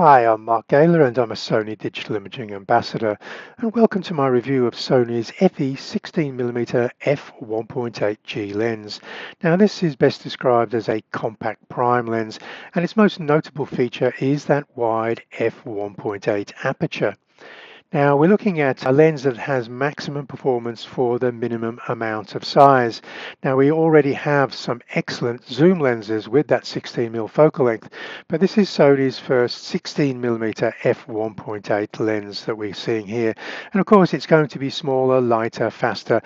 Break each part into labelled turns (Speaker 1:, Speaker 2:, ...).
Speaker 1: Hi, I'm Mark Gaylor and I'm a Sony Digital Imaging Ambassador, and welcome to my review of Sony's FE 16mm f1.8 G lens. Now this is best described as a compact prime lens, and its most notable feature is that wide f1.8 aperture. Now we're looking at a lens that has maximum performance for the minimum amount of size. Now we already have some excellent zoom lenses with that 16mm focal length, but this is Sony's first 16mm f1.8 lens that we're seeing here. And of course it's going to be smaller, lighter, faster.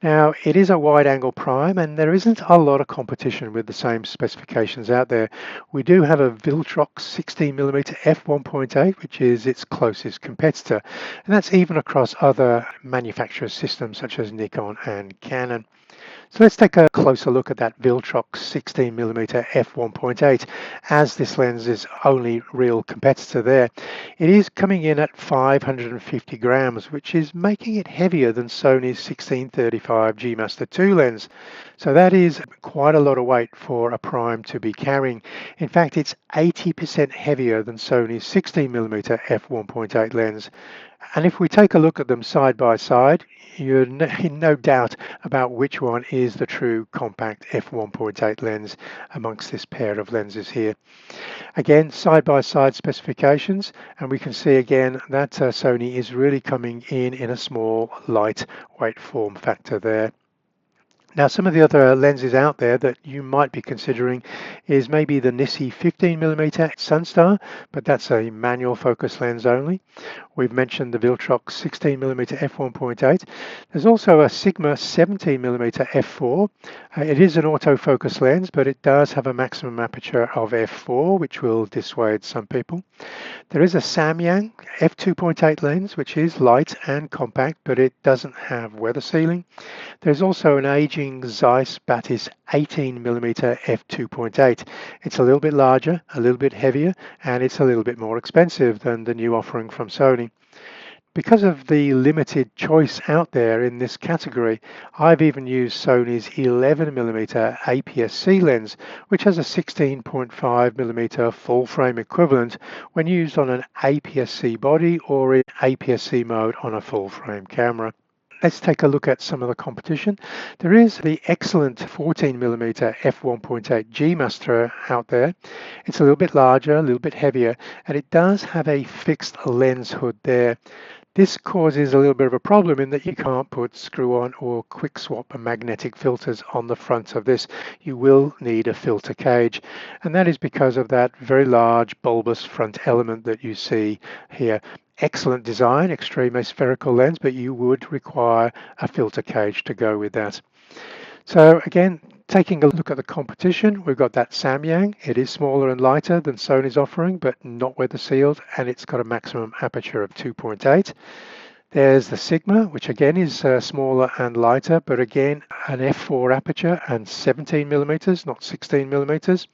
Speaker 1: Now it is a wide angle prime and there isn't a lot of competition with the same specifications out there. We do have a Viltrox 16mm f1.8, which is its closest competitor. And that's even across other manufacturer systems such as Nikon and Canon. So let's take a closer look at that Viltrox 16mm f1.8, as this lens is only real competitor there. It is coming in at 550 grams, which is making it heavier than Sony's 1635 G Master 2 lens. So that is quite a lot of weight for a prime to be carrying. In fact, it's 80% heavier than Sony's 16mm f1.8 lens. And if we take a look at them side by side, you're in no doubt about which one is the true compact f1.8 lens amongst this pair of lenses here. Again, side by side specifications, and we can see again that Sony is really coming in a small lightweight form factor there. Now, some of the other lenses out there that you might be considering is maybe the Nissi 15mm Sunstar, but that's a manual focus lens only. We've mentioned the Viltrox 16mm f1.8. There's also a Sigma 17mm f4. It is an autofocus lens, but it does have a maximum aperture of f4, which will dissuade some people. There is a Samyang f2.8 lens, which is light and compact, but it doesn't have weather sealing. There's also an aging Zeiss Batis 18mm f2.8. It's a little bit larger, a little bit heavier, and it's a little bit more expensive than the new offering from Sony. Because of the limited choice out there in this category, I've even used Sony's 11mm APS-C lens, which has a 16.5mm full frame equivalent when used on an APS-C body or in APS-C mode on a full frame camera. Let's take a look at some of the competition. There is the excellent 14mm f1.8 G Master out there. It's a little bit larger, a little bit heavier, and it does have a fixed lens hood there. This causes a little bit of a problem in that you can't put screw-on or quick swap magnetic filters on the front of this. You will need a filter cage, and that is because of that very large bulbous front element that you see here. Excellent design, extreme aspherical lens, but you would require a filter cage to go with that. So again, taking a look at the competition, we've got that Samyang. It is smaller and lighter than Sony's offering, but not weather sealed, and it's got a maximum aperture of 2.8. There's the Sigma, which again is smaller and lighter, but again an f4 aperture and 17mm, not 16mm.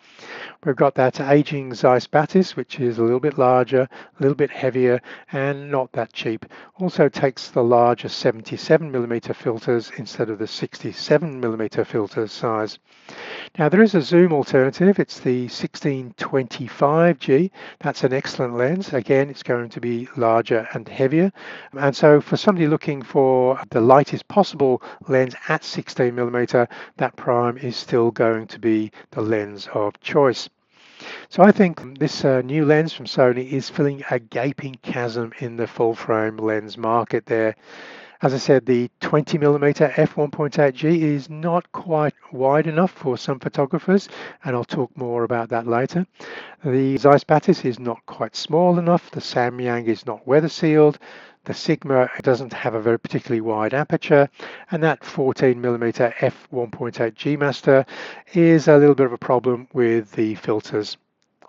Speaker 1: We've got that aging Zeiss Batis, which is a little bit larger, a little bit heavier, and not that cheap. Also takes the larger 77mm filters instead of the 67mm filter size. Now there is a zoom alternative. It's the 1625 G. That's an excellent lens. Again, it's going to be larger and heavier. And so for somebody looking for the lightest possible lens at 16mm, that prime is still going to be the lens of choice. So I think this new lens from Sony is filling a gaping chasm in the full frame lens market there. As I said, the 20mm f1.8 G is not quite wide enough for some photographers, and I'll talk more about that later. The Zeiss Batis is not quite small enough, the Samyang is not weather sealed, the Sigma doesn't have a very particularly wide aperture, and that 14mm f1.8 G Master is a little bit of a problem with the filters.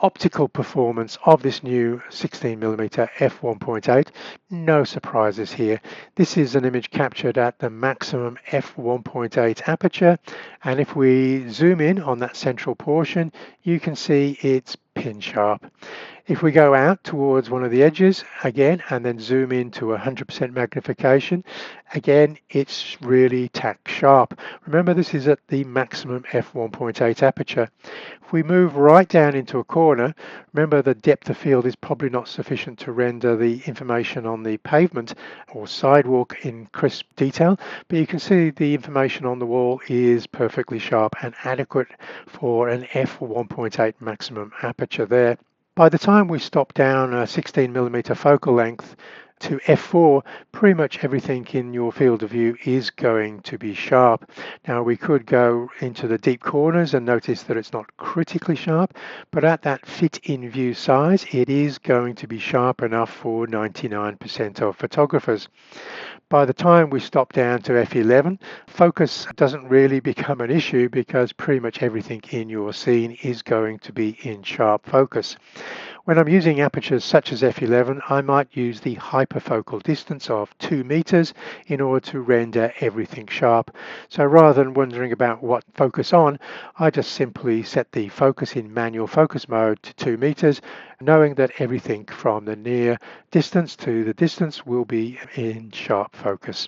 Speaker 1: Optical performance of this new 16mm f1.8, no surprises here. This is an image captured at the maximum f1.8 aperture, and if we zoom in on that central portion, you can see it's pin sharp. If we go out towards one of the edges again and then zoom into 100% magnification, again it's really tack sharp. Remember, this is at the maximum f1.8 aperture. If we move right down into a corner, remember the depth of field is probably not sufficient to render the information on the pavement or sidewalk in crisp detail, but you can see the information on the wall is perfectly sharp and adequate for an f1.8 maximum aperture there. By the time we stop down a 16mm focal length to f4, pretty much everything in your field of view is going to be sharp. Now we could go into the deep corners and notice that it's not critically sharp, but at that fit in view size, it is going to be sharp enough for 99% of photographers. By the time we stop down to f11, focus doesn't really become an issue because pretty much everything in your scene is going to be in sharp focus. When I'm using apertures such as f11, I might use the hyperfocal distance of 2 meters in order to render everything sharp. So rather than wondering about what focus on, I just simply set the focus in manual focus mode to 2 meters, knowing that everything from the near distance to the distance will be in sharp focus.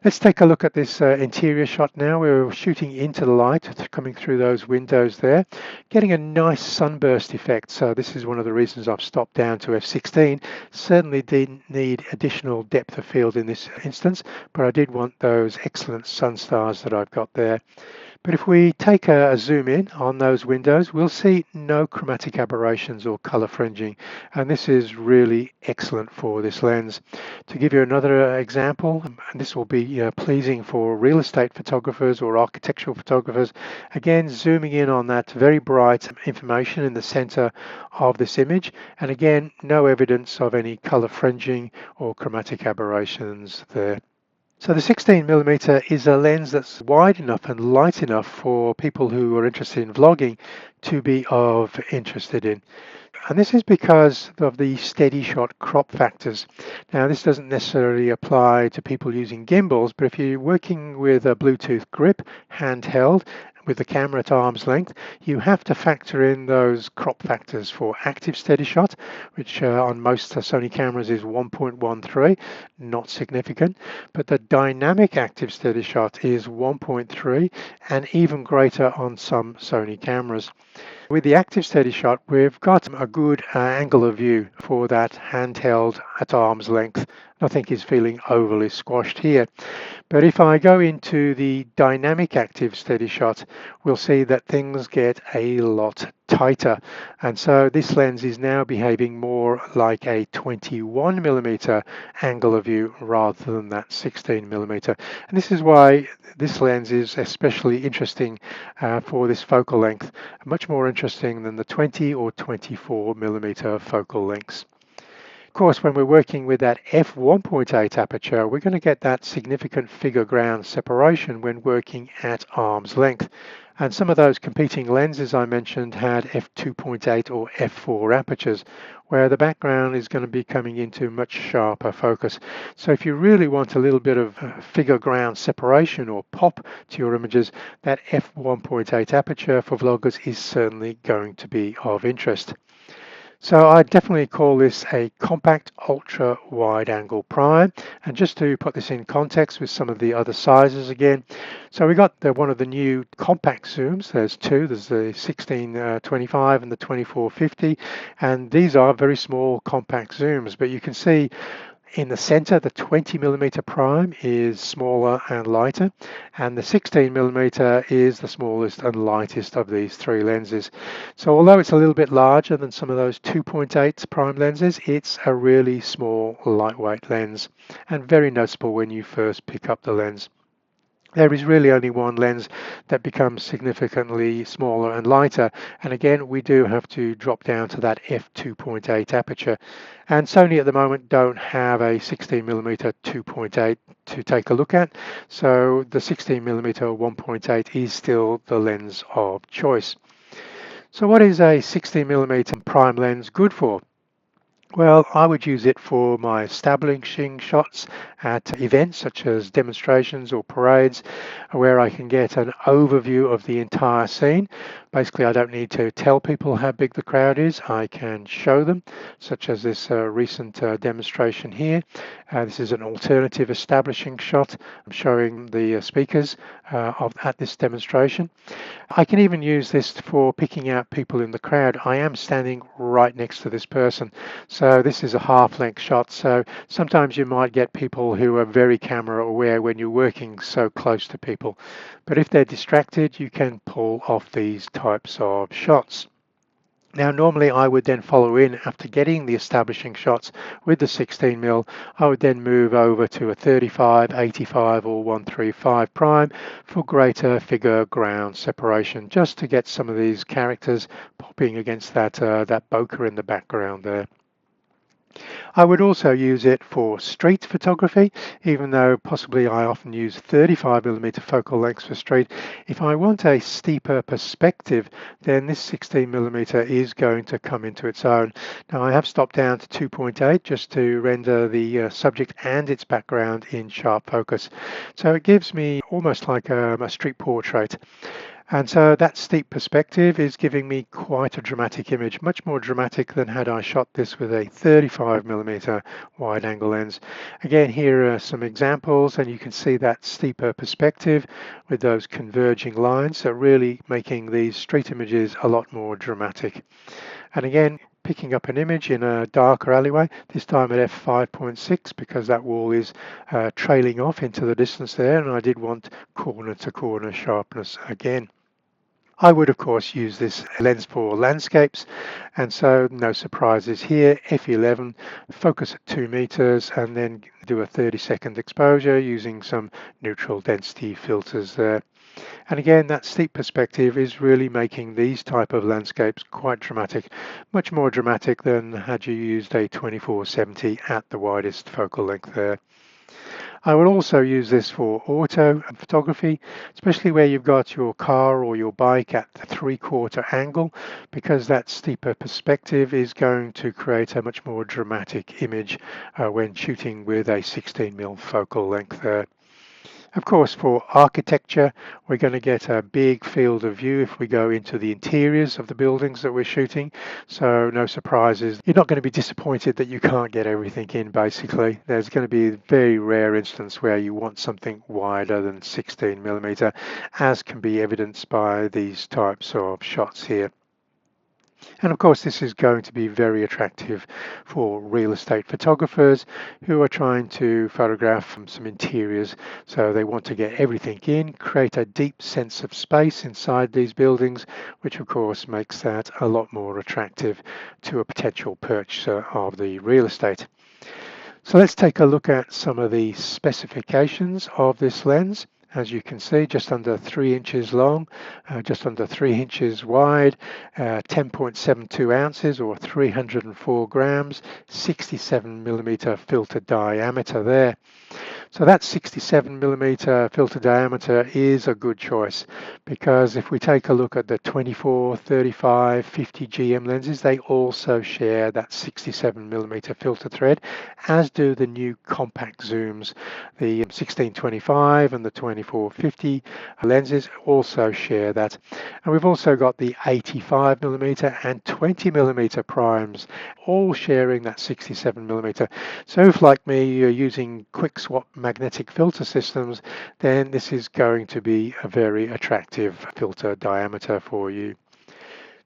Speaker 1: Let's take a look at this interior shot now. We're shooting into the light, coming through those windows there, getting a nice sunburst effect. So this is one of the reasons I've stopped down to f16. Certainly didn't need additional depth of field in this instance, but I did want those excellent sun stars that I've got there. But if we take a zoom in on those windows, we'll see no chromatic aberrations or color fringing, and this is really excellent for this lens. To give you another example, and this will be pleasing for real estate photographers or architectural photographers, again zooming in on that very bright information in the center of this image, and again no evidence of any color fringing or chromatic aberrations there. So the 16mm is a lens that's wide enough and light enough for people who are interested in vlogging to be of interested in. And this is because of the SteadShot crop factors. Now this doesn't necessarily apply to people using gimbals, but if you're working with a Bluetooth grip, handheld, with the camera at arm's length, you have to factor in those crop factors for active SteadShot, which on most Sony cameras is 1.13, not significant, but the Dynamic Active SteadShot is 1.3 and even greater on some Sony cameras. With the active SteadShot, we've got a good angle of view for that handheld at arm's length. Nothing is feeling overly squashed here. But if I go into the Dynamic Active SteadShot, we'll see that things get a lot tighter. And so this lens is now behaving more like a 21mm angle of view rather than that 16mm. And this is why this lens is especially interesting for this focal length, much more interesting than the 20 or 24mm focal lengths. Of course, when we're working with that f1.8 aperture, we're going to get that significant figure ground separation when working at arm's length. And some of those competing lenses I mentioned had f2.8 or f4 apertures, where the background is going to be coming into much sharper focus. So if you really want a little bit of figure ground separation or pop to your images, that f1.8 aperture for vloggers is certainly going to be of interest. So I definitely call this a compact ultra wide angle prime. And just to put this in context with some of the other sizes again, so we got one of the new compact zooms. There's two. There's the 1625 and the 2450, and these are very small compact zooms. But you can see in the center, the 20mm prime is smaller and lighter, and the 16mm is the smallest and lightest of these three lenses. So although it's a little bit larger than some of those 2.8 prime lenses, it's a really small, lightweight lens, and very noticeable when you first pick up the lens. There is really only one lens that becomes significantly smaller and lighter, and again we do have to drop down to that f2.8 aperture, and Sony at the moment don't have a 16mm 2.8 to take a look at, so the 16mm 1.8 is still the lens of choice. So what is a 16mm prime lens good for? Well, I would use it for my establishing shots at events such as demonstrations or parades, where I can get an overview of the entire scene. Basically, I don't need to tell people how big the crowd is. I can show them, such as this recent demonstration here. This is an alternative establishing shot. I'm showing the speakers at this demonstration. I can even use this for picking out people in the crowd. I am standing right next to this person. So this is a half length shot. So sometimes you might get people who are very camera aware when you're working so close to people. But if they're distracted, you can pull off these types of shots. Now, normally I would then follow in after getting the establishing shots with the 16mm. I would then move over to a 35, 85 or 135 prime for greater figure ground separation, just to get some of these characters popping against that bokeh in the background there. I would also use it for street photography, even though possibly I often use 35mm focal lengths for street. If I want a steeper perspective, then this 16mm is going to come into its own. Now I have stopped down to 2.8 just to render the subject and its background in sharp focus. So it gives me almost like a street portrait. And so that steep perspective is giving me quite a dramatic image, much more dramatic than had I shot this with a 35mm wide angle lens. Again, here are some examples, and you can see that steeper perspective with those converging lines, so really making these street images a lot more dramatic. And again, picking up an image in a darker alleyway, this time at f5.6 because that wall is trailing off into the distance there, and I did want corner to corner sharpness again. I would of course use this lens for landscapes, and so no surprises here. F11, focus at 2 meters and then do a 30-second exposure using some neutral density filters there. And again, that steep perspective is really making these type of landscapes quite dramatic, much more dramatic than had you used a 24-70 at the widest focal length there. I will also use this for auto photography, especially where you've got your car or your bike at the 3/4 angle, because that steeper perspective is going to create a much more dramatic image when shooting with a 16mm focal length there. Of course, for architecture, we're going to get a big field of view if we go into the interiors of the buildings that we're shooting. So no surprises. You're not going to be disappointed that you can't get everything in, basically. There's going to be a very rare instance where you want something wider than 16mm, as can be evidenced by these types of shots here. And of course, this is going to be very attractive for real estate photographers who are trying to photograph some interiors. So they want to get everything in, create a deep sense of space inside these buildings, which of course makes that a lot more attractive to a potential purchaser of the real estate. So let's take a look at some of the specifications of this lens. As you can see, just under 3 inches long, just under 3 inches wide, 10.72 ounces or 304 grams, 67mm filter diameter there. So that 67mm filter diameter is a good choice, because if we take a look at the 24, 35, 50 GM lenses, they also share that 67mm filter thread, as do the new compact zooms. The 1625 and the 2450 lenses also share that. And we've also got the 85mm and 20mm primes, all sharing that 67mm. So if, like me, you're using quick swap magnetic filter systems, then this is going to be a very attractive filter diameter for you.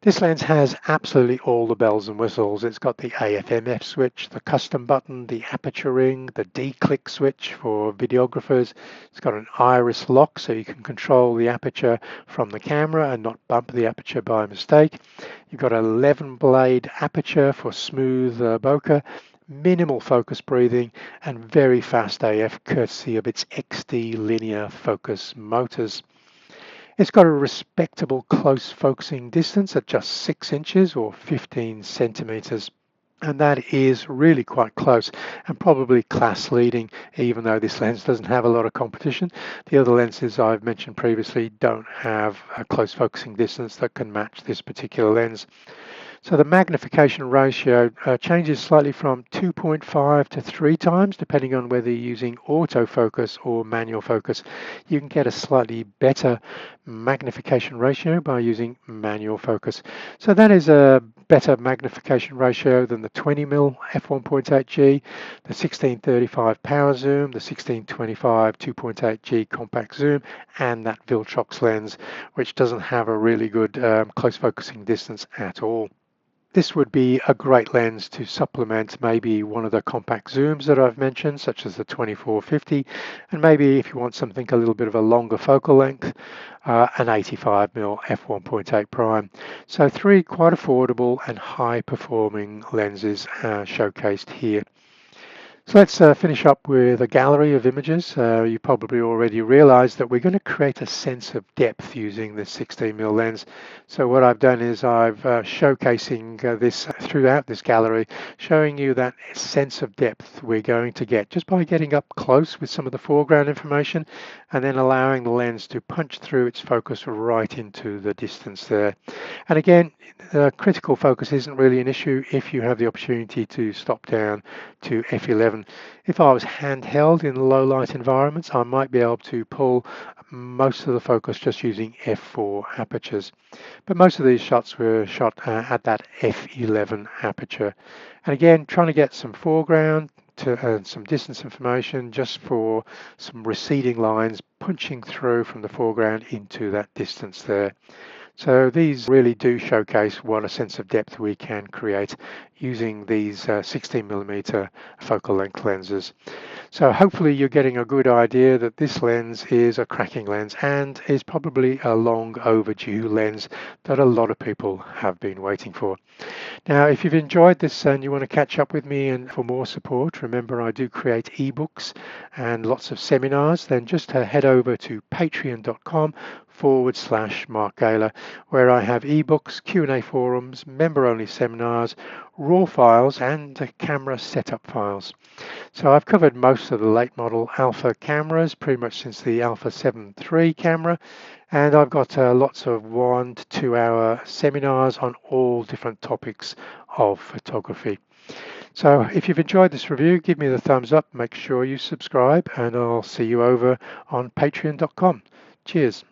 Speaker 1: This lens has absolutely all the bells and whistles. It's got the AFMF switch, the custom button, the aperture ring, the D-click switch for videographers. It's got an iris lock so you can control the aperture from the camera and not bump the aperture by mistake. You've got an 11 blade aperture for smooth bokeh, minimal focus breathing, and very fast AF courtesy of its XD linear focus motors. It's got a respectable close focusing distance at just 6 inches or 15 centimeters. And that is really quite close and probably class leading, even though this lens doesn't have a lot of competition. The other lenses I've mentioned previously don't have a close focusing distance that can match this particular lens. So the magnification ratio changes slightly from 2.5 to 3 times, depending on whether you're using autofocus or manual focus. You can get a slightly better magnification ratio by using manual focus. So that is a better magnification ratio than the 20mm F1.8 G, the 1635 power zoom, the 1625 2.8 G compact zoom, and that Viltrox lens, which doesn't have a really good close focusing distance at all. This would be a great lens to supplement maybe one of the compact zooms that I've mentioned, such as the 2450, and maybe if you want something a little bit of a longer focal length, an 85mm f1.8 prime. So three quite affordable and high performing lenses showcased here. So let's finish up with a gallery of images. You probably already realized that we're going to create a sense of depth using this 16mm lens. So what I've done is I've showcasing this throughout this gallery, showing you that sense of depth we're going to get just by getting up close with some of the foreground information and then allowing the lens to punch through its focus right into the distance there. And again, the critical focus isn't really an issue if you have the opportunity to stop down to f11. If I was handheld in low light environments, I might be able to pull most of the focus just using f4 apertures. But most of these shots were shot at that f11 aperture. And again, trying to get some foreground to some distance information just for some receding lines punching through from the foreground into that distance there. So these really do showcase what a sense of depth we can create using these 16mm focal length lenses. So hopefully you're getting a good idea that this lens is a cracking lens and is probably a long overdue lens that a lot of people have been waiting for. Now, if you've enjoyed this and you want to catch up with me and for more support, remember I do create ebooks and lots of seminars, then just head over to patreon.com/Mark Gaylor, where I have ebooks, Q&A forums, member-only seminars, raw files, and camera setup files. So I've covered most of the late model Alpha cameras, pretty much since the Alpha 7 III camera, and I've got lots of 1 to 2 hour seminars on all different topics of photography. So if you've enjoyed this review, give me the thumbs up, make sure you subscribe, and I'll see you over on patreon.com. Cheers.